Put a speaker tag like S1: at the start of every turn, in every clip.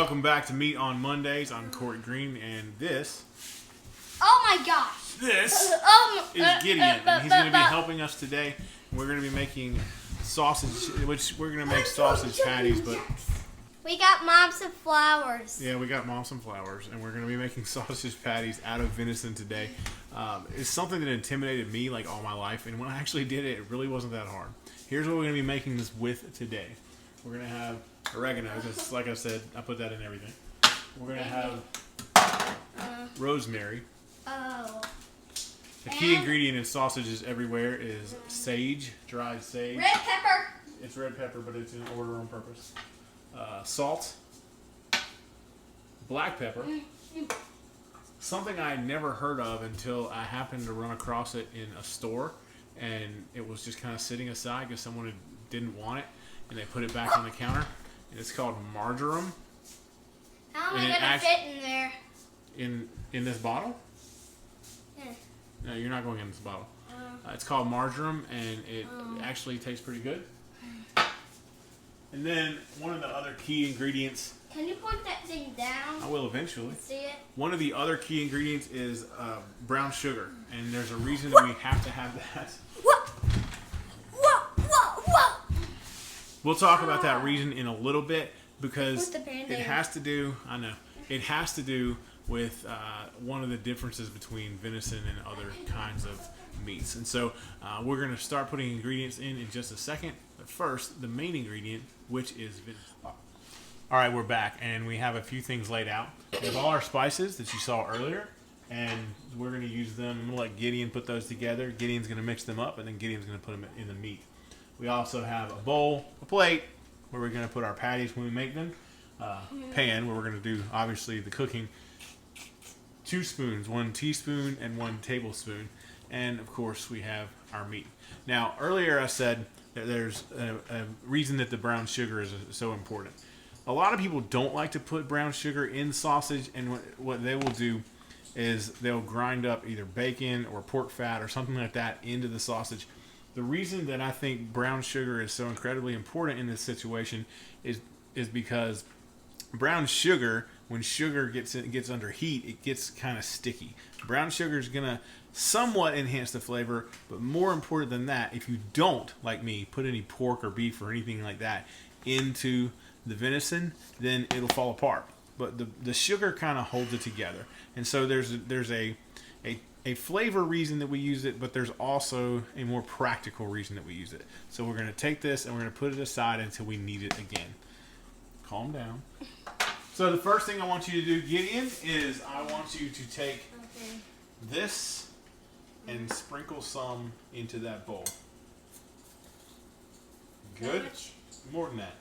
S1: Welcome back to Meat on Mondays. I'm Court Green, and this
S2: Oh my gosh!
S1: is Gideon, and he's going to be helping us today. We're going to be making sausage, which we're going to make sausage patties, but
S2: we got Mom some flowers.
S1: yeah, we got Mom some flowers, and we're going to be making sausage patties out of venison today. It's something that intimidated me like all my life, and when I actually did it, it really wasn't that hard. Here's what we're going to be making this with today. We're going to have oregano, because like I said, I put that in everything. We're going to have rosemary.
S2: Oh.
S1: The key ingredient in sausages everywhere is sage, dried sage.
S2: Red pepper.
S1: It's red pepper, but it's in order on purpose. Salt. Black pepper. Something I had never heard of until I happened to run across it in a store, and it was just kind of sitting aside because someone didn't want it, and they put it back on the counter. And it's called marjoram.
S2: How am I gonna fit in there?
S1: In this bottle?
S2: Yeah.
S1: No, you're not going in this bottle. It's called marjoram, and it actually tastes pretty good. And then one of the other key ingredients.
S2: Can you point that thing down?
S1: I will eventually.
S2: See it?
S1: One of the other key ingredients is brown sugar, and there's a reason that we have to have that. We'll talk about that reason in a little bit because it has to do. I know it has to do with one of the differences between venison and other kinds of meats. And so we're going to start putting ingredients in just a second. But first, the main ingredient, which is venison. All right, we're back, and we have a few things laid out. We have all our spices that you saw earlier, and we're going to use them. I'm going to let Gideon put those together. Gideon's going to mix them up, and then Gideon's going to put them in the meat. We also have a bowl, a plate, where we're going to put our patties when we make them. Pan, where we're going to do, obviously, the cooking. 2 spoons, 1 teaspoon and 1 tablespoon. And, of course, we have our meat. Now, earlier I said that there's a reason that the brown sugar is so important. A lot of people don't like to put brown sugar in sausage, and what they will do is they'll grind up either bacon or pork fat or something like that into the sausage. The reason that I think brown sugar is so incredibly important in this situation is because brown sugar, when sugar gets under heat, it gets kind of sticky. Brown sugar is going to somewhat enhance the flavor, but more important than that, if you don't, like me, put any pork or beef or anything like that into the venison, then it'll fall apart. But the sugar kind of holds it together. And so there's a flavor reason that we use it, but there's also a more practical reason that we use it. So we're going to take this and we're going to put it aside until we need it again. Calm down. So the first thing I want you to do, Gideon, is I want you to take this and sprinkle some into that bowl. Good? More than that.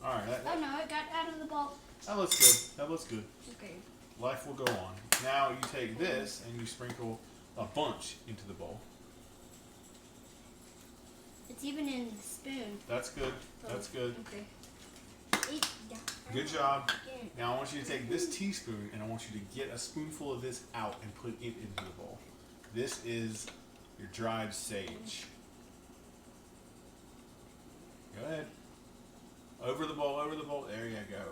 S1: All right.
S2: Oh no, it got out of the bowl.
S1: That looks good. That looks good.
S2: Okay.
S1: Life will go on. Now you take this and you sprinkle a bunch into the bowl.
S2: It's even in the spoon.
S1: That's good. That's good.
S2: Okay.
S1: Good job. Now I want you to take this teaspoon and I want you to get a spoonful of this out and put it into the bowl. This is your dried sage. Go ahead. Over the bowl, over the bowl. There you go.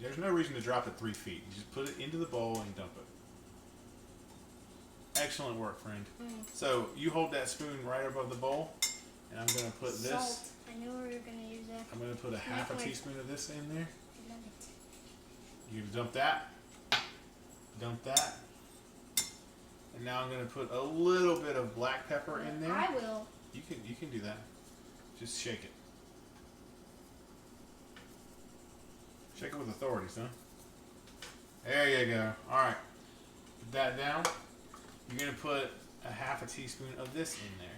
S1: There's no reason to drop it 3 feet. You just put it into the bowl and dump it. Excellent work, friend. So you hold that spoon right above the bowl, and I'm going to put this.
S2: Salt. I knew we were going to use that.
S1: I'm going to put a half a teaspoon of this in there.
S2: I love it.
S1: You dump that. Dump that. And now I'm going to put a little bit of black pepper in there.
S2: I will.
S1: You can do that. Just shake it. Shake it with authority, son. There you go. All right. Put that down. You're going to put a half a teaspoon of this in there.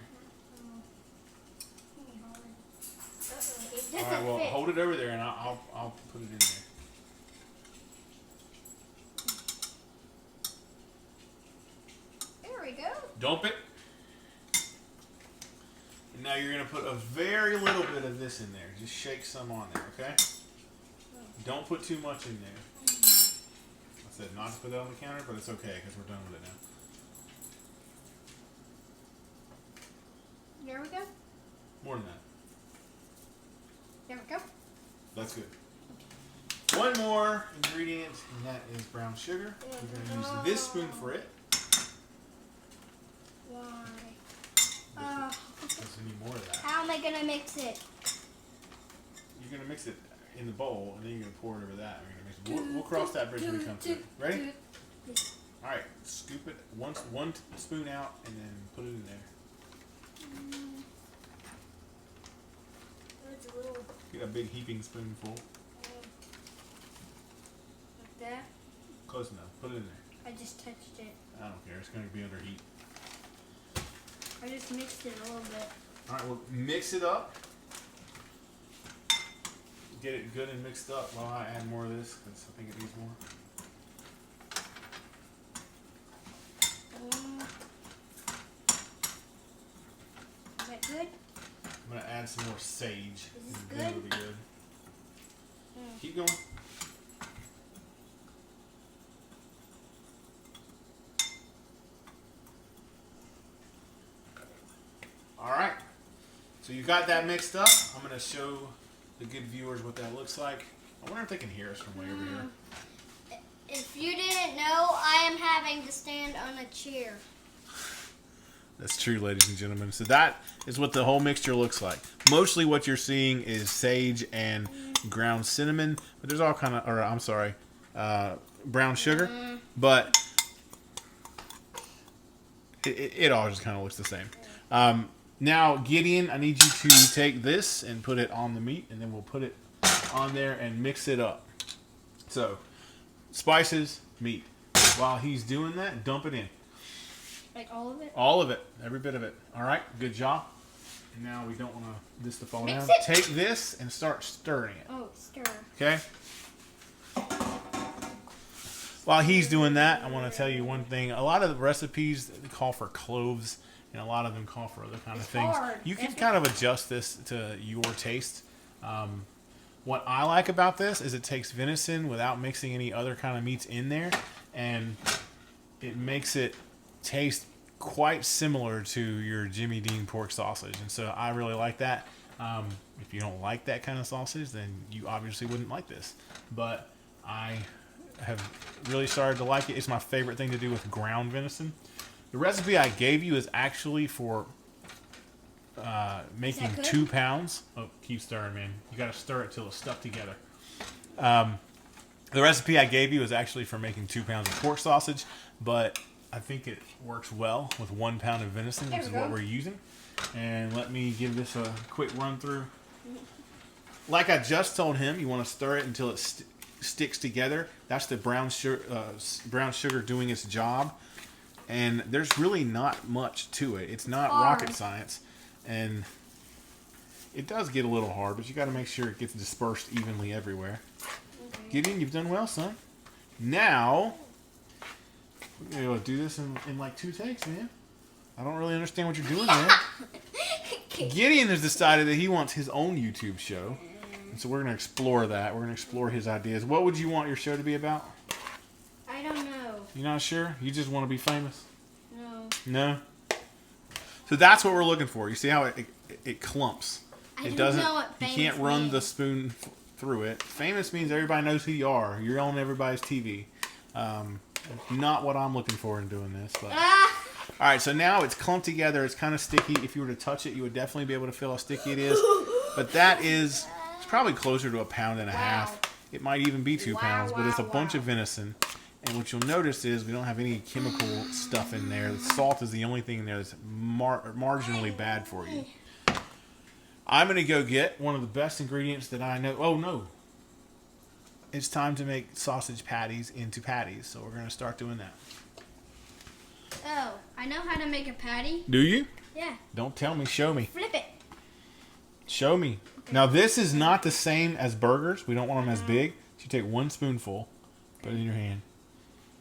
S1: All right, well, hold it over there, and I'll put it in there.
S2: There we go.
S1: Dump it. And now you're going to put a very little bit of this in there. Just shake some on there, okay? Don't put too much in there. I said not to put that on the counter, but it's okay because we're done with it now.
S2: There we go.
S1: More than that.
S2: There we go.
S1: That's good. One more ingredient, and that is brown sugar. We're going to use this spoon for it.
S2: Why?
S1: Doesn't need more of that.
S2: How am I going to mix it?
S1: You're going to mix it in the bowl, and then you're going to pour it over that. We're going to mix it. We'll cross that bridge when we come to it. Ready? All right. Scoop it one spoon out, and then put it in there.
S2: It's a little.
S1: Get a big heaping spoonful.
S2: Like that?
S1: Close enough. Put it in there.
S2: I just touched it.
S1: I don't care. It's going to be under heat.
S2: I just mixed it a little bit.
S1: All right. Well, mix it up. Get it good and mixed up while I add more of this, because I think it needs more.
S2: Is that good?
S1: I'm going to add some more sage.
S2: Is this
S1: Then it'll
S2: good?
S1: be good. Keep going. All right. So you got that mixed up. I'm going to show the good viewers what that looks like. I wonder if they can hear us from way over here.
S2: If you didn't know, I am having to stand on a chair.
S1: That's true, ladies and gentlemen. So that is what the whole mixture looks like. Mostly what you're seeing is sage and ground cinnamon, but there's all kind of, or I'm sorry, brown sugar. But it all just kind of looks the same. Now, Gideon, I need you to take this and put it on the meat, and then we'll put it on there and mix it up. So, spices, meat. While he's doing that, dump it in.
S2: Like all of it?
S1: All of it. Every bit of it. All right. Good job. Now we don't want this to fall
S2: Mix
S1: down.
S2: it.
S1: Take this and start stirring it.
S2: Oh, stir.
S1: Okay? While he's doing that, I want to tell you one thing. A lot of the recipes call for cloves, and a lot of them call for other kind of things.
S2: Hard.
S1: You can kind of adjust this to your taste. What I like about this is it takes venison without mixing any other kind of meats in there, and it makes it taste quite similar to your Jimmy Dean pork sausage, and so I really like that. If you don't like that kind of sausage, then you obviously wouldn't like this, but I have really started to like it. It's my favorite thing to do with ground venison. The recipe I gave you is actually for making 2 pounds. Oh, keep stirring, man. You got to stir it till it's stuck together. The recipe I gave you is actually for making 2 pounds of pork sausage, but I think it works well with 1 pound of venison, which is what we're using. And let me give this a quick run through. Like I just told him, you want to stir it until it sticks together. That's the brown sugar doing its job. And there's really not much to it. It's not rocket science. And it does get a little hard, but you got to make sure it gets dispersed evenly everywhere. Gideon, you've done well, son. Now, we're going to be able to do this in like 2 takes, man. I don't really understand what you're doing there. Gideon has decided that he wants his own YouTube show. And so we're going to explore that. We're going to explore his ideas. What would you want your show to be about?
S2: I don't know.
S1: You're not sure? You just want to be famous?
S2: No.
S1: No? So that's what we're looking for. You see how it clumps.
S2: I
S1: It
S2: don't
S1: doesn't.
S2: know what
S1: You
S2: famous
S1: can't run
S2: means.
S1: the spoon through it. Famous means everybody knows who you are. You're on everybody's TV. Not what I'm looking for in doing this. But all right, so now it's clumped together. It's kind of sticky. If you were to touch it, you would definitely be able to feel how sticky it is. But that is, it's probably closer to 1.5 pounds. It might even be 2 pounds, but it's a bunch of venison. And what you'll notice is we don't have any chemical stuff in there. The salt is the only thing in there that's marginally bad for you. I'm going to go get one of the best ingredients that I know. Oh, no. It's time to make sausage patties into patties. So we're going to start doing that.
S2: Oh, I know how to make a patty.
S1: Do you?
S2: Yeah.
S1: Don't tell me. Show me.
S2: Flip it.
S1: Show me. Okay. Now, this is not the same as burgers. We don't want them as big. So you take 1 spoonful, put it in your hand.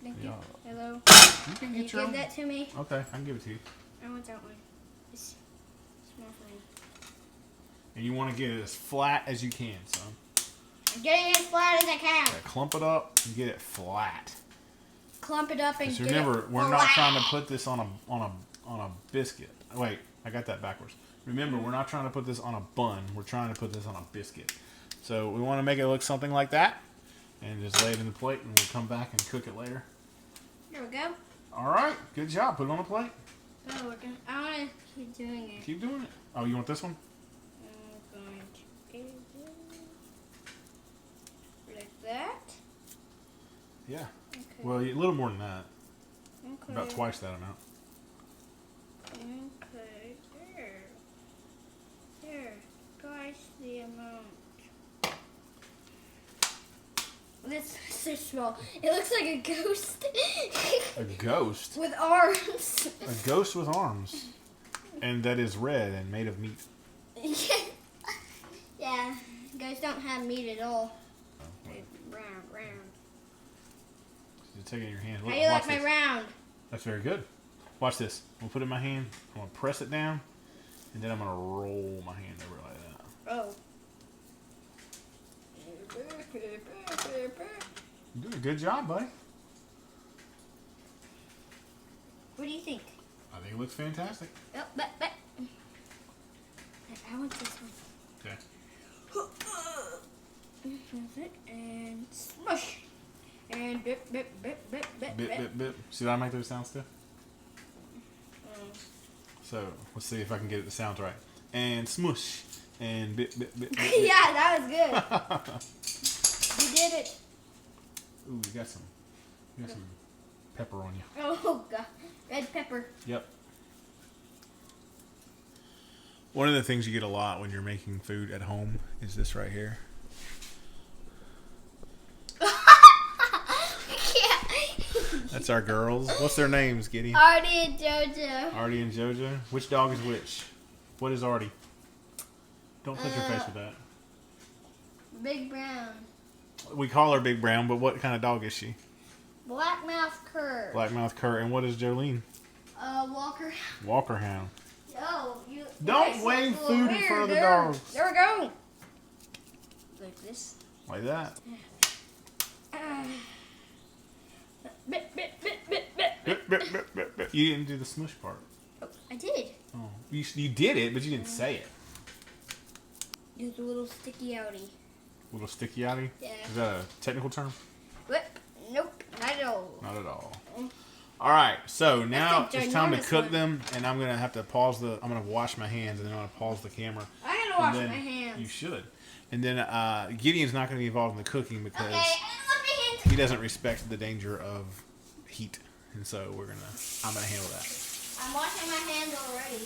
S2: Thank you. Hello.
S1: You can
S2: Can you
S1: get your
S2: give
S1: own.
S2: that to me?
S1: Okay, I can give it to you.
S2: I want that one. It's more for me.
S1: And you want to get it as flat as you can, son.
S2: I'm getting it as flat as I can.
S1: Okay, clump it up and get it flat.
S2: Clump it up and
S1: Just
S2: get
S1: remember,
S2: it
S1: we're not
S2: flat.
S1: trying to put this on a biscuit. Wait, I got that backwards. Remember, we're not trying to put this on a bun. We're trying to put this on a biscuit. So we want to make it look something like that. and just lay it in the plate, and we'll come back and cook it later.
S2: There we go.
S1: All right, good job. Put it on a plate.
S2: Oh, I want to keep doing it.
S1: Keep doing it. Oh, you want this one?
S2: I'm going to do like that.
S1: Yeah.
S2: Okay.
S1: Well, a little more than that.
S2: Okay.
S1: About twice that amount.
S2: Okay, there. There. Twice the amount. This is so small. It looks like a ghost.
S1: A ghost?
S2: With arms.
S1: A ghost with arms. And that is red and made of meat.
S2: Yeah. Ghosts don't have meat at all. Round.
S1: You take it in your hand.
S2: How do you like my round?
S1: That's very good. Watch this. We'll put it in my hand. I'm going to press it down. And then I'm going to roll my hand over like that.
S2: Oh.
S1: You're doing a good job, buddy.
S2: What do you think?
S1: I think it looks fantastic.
S2: Oh, but. I want this one.
S1: Okay.
S2: And smush. And bip.
S1: Bip. See how I make those sounds too? So, let's see if I can get it to sound right. And smush. And bip.
S2: Yeah, that was good. You did it.
S1: Ooh, you got some pepper on you.
S2: Oh, God. Red pepper.
S1: Yep. One of the things you get a lot when you're making food at home is this right here. That's our girls. What's their names, Gideon?
S2: Artie and Jojo.
S1: Artie and Jojo. Which dog is which? What is Artie? Don't touch your face with that.
S2: Big Brown.
S1: We call her Big Brown, but what kind of dog is she?
S2: Blackmouth Cur.
S1: Blackmouth Cur. And what is Jolene?
S2: Walker.
S1: Walker Hound.
S2: No, you.
S1: Don't wave food in front of the dogs.
S2: There we go. Like this.
S1: Like that.
S2: Bit.
S1: You didn't do the smush part.
S2: Oh, I did.
S1: Oh, you did it, but you didn't say it.
S2: There's a little sticky outie.
S1: Little sticky outie?
S2: Yeah.
S1: Is that a technical term?
S2: What? Nope, not at all.
S1: Not at all. All right, so now it's time to cook them, and I'm gonna have to pause the. I'm gonna wash my hands, and then I'm gonna pause the camera.
S2: I gotta wash my hands.
S1: You should. And then Gideon's not gonna be involved in the cooking because
S2: hands.
S1: he doesn't respect the danger of heat, and so I'm gonna handle that.
S2: I'm washing my hands already.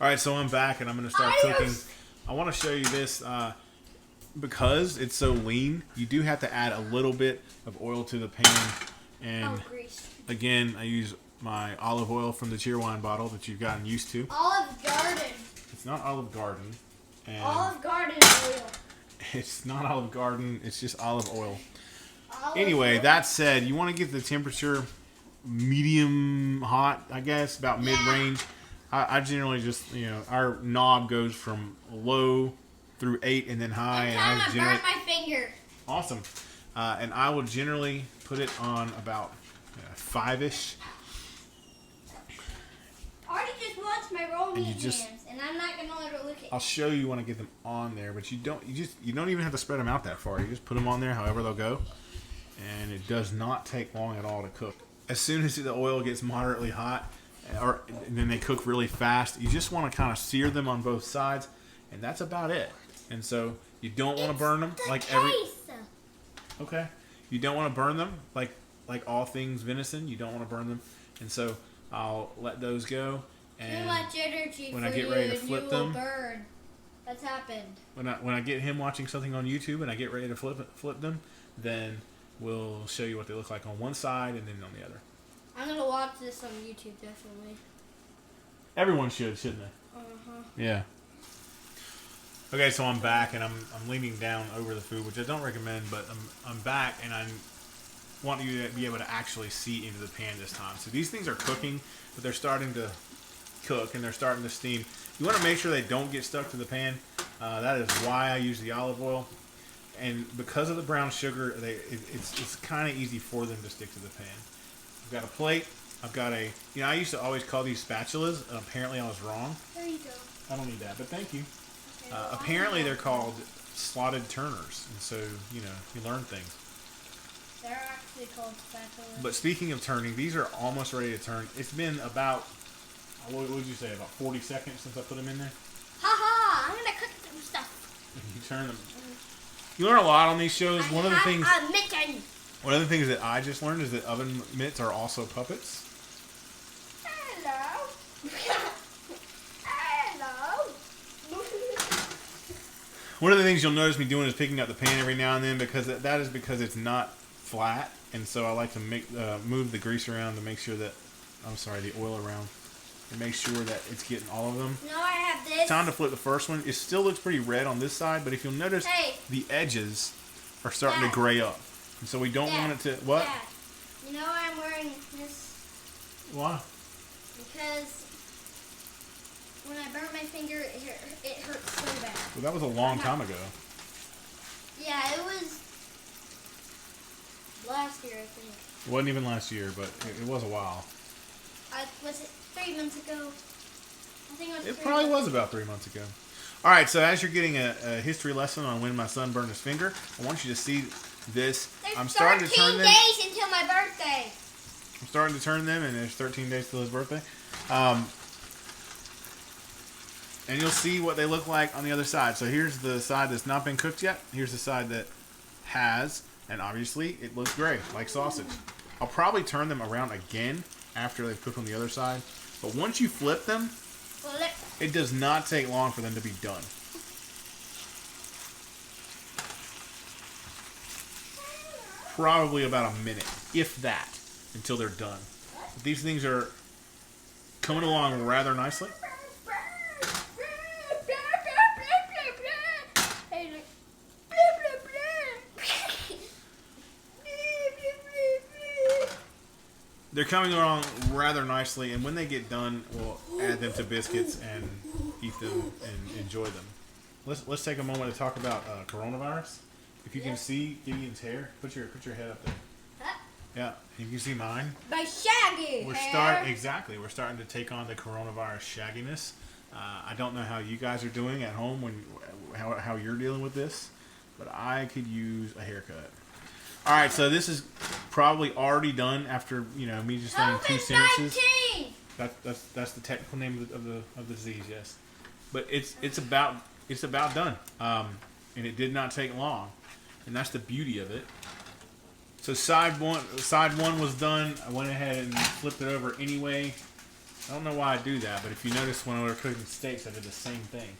S1: All right, so I'm back, and I'm gonna start cooking. I want to show you this. Because it's so lean, you do have to add a little bit of oil to the pan. And
S2: grease.
S1: Again, I use my olive oil from the Cheerwine bottle that you've gotten used to.
S2: Olive Garden.
S1: It's not Olive Garden. And
S2: Olive Garden oil.
S1: It's not Olive Garden. It's just olive oil.
S2: Anyway,
S1: that said, you want to get the temperature medium hot, I guess, about mid-range. I generally just, our knob goes from low through 8 and then high.
S2: I'm trying to burn my finger.
S1: Awesome. And I will generally put it on about 5-ish.
S2: Artie just wants my roll meat hands, and I'm not gonna let her lick it.
S1: I'll show you when I get them on there, but you don't even have to spread them out that far. You just put them on there however they'll go, and it does not take long at all to cook. As soon as the oil gets moderately hot, and then they cook really fast, you just want to kind of sear them on both sides, and that's about it. And so you don't want to burn them Okay. You don't want to burn them like all things venison. You don't want to burn them, and so I'll let those go. And
S2: too much energy
S1: when
S2: for
S1: I get ready to flip them,
S2: burn. That's happened.
S1: When I get him watching something on YouTube and I get ready to flip them, then we'll show you what they look like on one side and then on the other.
S2: I'm gonna watch this on YouTube definitely.
S1: Everyone should, shouldn't they? Yeah. Okay, so I'm back and I'm leaning down over the food, which I don't recommend, but I'm back and I want you to be able to actually see into the pan this time. So these things are cooking, but they're starting to cook and they're starting to steam. You want to make sure they don't get stuck to the pan. That is why I use the olive oil, and because of the brown sugar, it's kind of easy for them to stick to the pan. I've got a plate. I've got I used to always call these spatulas, and apparently I was wrong.
S2: There you go.
S1: I don't need that, but thank you. Apparently they're called slotted turners, and so you learn things.
S2: They're actually called spatulas.
S1: But speaking of turning, these are almost ready to turn. It's been about, what would you say, about 40 seconds since I put them in there?
S2: Haha, I'm gonna cook some stuff.
S1: You turn them. You learn a lot on these shows. One of the things that I just learned is that oven mitts are also puppets.
S2: Hello. Hello.
S1: One of the things you'll notice me doing is picking up the pan every now and then because that is because it's not flat, and so I like to move the grease around to make sure that, the oil around, and make sure that it's getting all of them.
S2: No, I have this.
S1: Time to flip the first one. It still looks pretty red on this side, but if you'll notice, the edges are starting to gray up, and so we don't want it to. What?
S2: Dad, you know why I'm wearing this?
S1: Why?
S2: Because when I burnt my finger, it hurt so bad.
S1: Well, that was a long time ago.
S2: Yeah, it was last year, I think.
S1: It wasn't even last year, but it was a while.
S2: Was it 3 months ago? I think it was.
S1: It probably was about 3 months ago. All right, so as you're getting a history lesson on when my son burned his finger, I want you to see this.
S2: I'm starting to turn them. 13 days until my birthday.
S1: I'm starting to turn them, and there's 13 days till his birthday. And you'll see what they look like on the other side. So here's the side that's not been cooked yet. Here's the side that has, and obviously it looks gray, like sausage. I'll probably turn them around again after they've cooked on the other side. But once you flip them, it does not take long for them to be done. Probably about a minute, if that, until they're done. But these things are coming along rather nicely. They're coming along rather nicely, and when they get done, we'll add them to biscuits and eat them and enjoy them. Let's take a moment to talk about coronavirus. If you can see Gideon's hair, put your head up there. Yeah, you can see mine.
S2: My shaggy hair.
S1: We're starting to take on the coronavirus shagginess. I don't know how you guys are doing at home how you're dealing with this, but I could use a haircut. All right, so this is probably already done after me just saying 2 sentences. That's the technical name of the disease, yes. But it's about done, and it did not take long, and that's the beauty of it. So side one was done. I went ahead and flipped it over anyway. I don't know why I do that, but if you notice when we were cooking steaks, I did the same thing.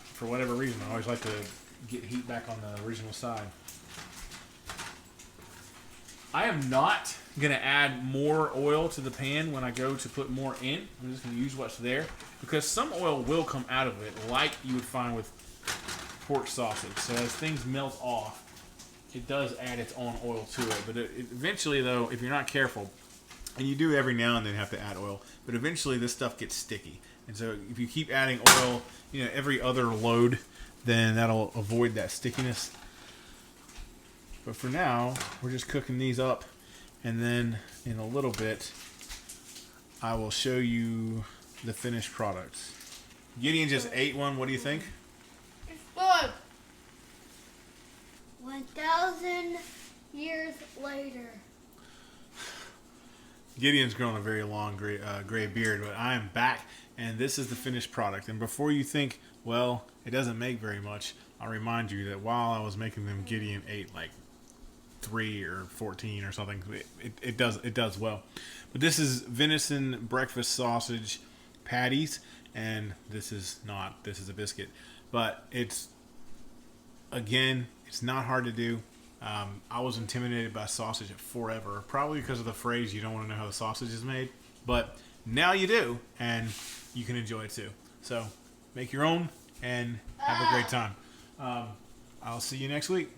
S1: For whatever reason, I always like to get heat back on the original side. I am not going to add more oil to the pan when I go to put more in. I'm just going to use what's there because some oil will come out of it like you would find with pork sausage. So as things melt off, it does add its own oil to it. But eventually, though, if you're not careful, and you do every now and then have to add oil, but eventually this stuff gets sticky. And so if you keep adding oil, every other load, then that'll avoid that stickiness. But for now, we're just cooking these up, and then in a little bit, I will show you the finished products. Gideon just ate one. What do you think?
S2: It's good. 1,000 years later.
S1: Gideon's grown a very long gray beard, but I am back, and this is the finished product. And before you think, well, it doesn't make very much, I'll remind you that while I was making them, Gideon ate like 3 or 14 or something. It does well. But this is venison breakfast sausage patties, and this is a biscuit. But it's not hard to do. I was intimidated by sausage forever, probably because of the phrase you don't want to know how the sausage is made. But now you do, and you can enjoy it too. So make your own and have a great time. I'll see you next week.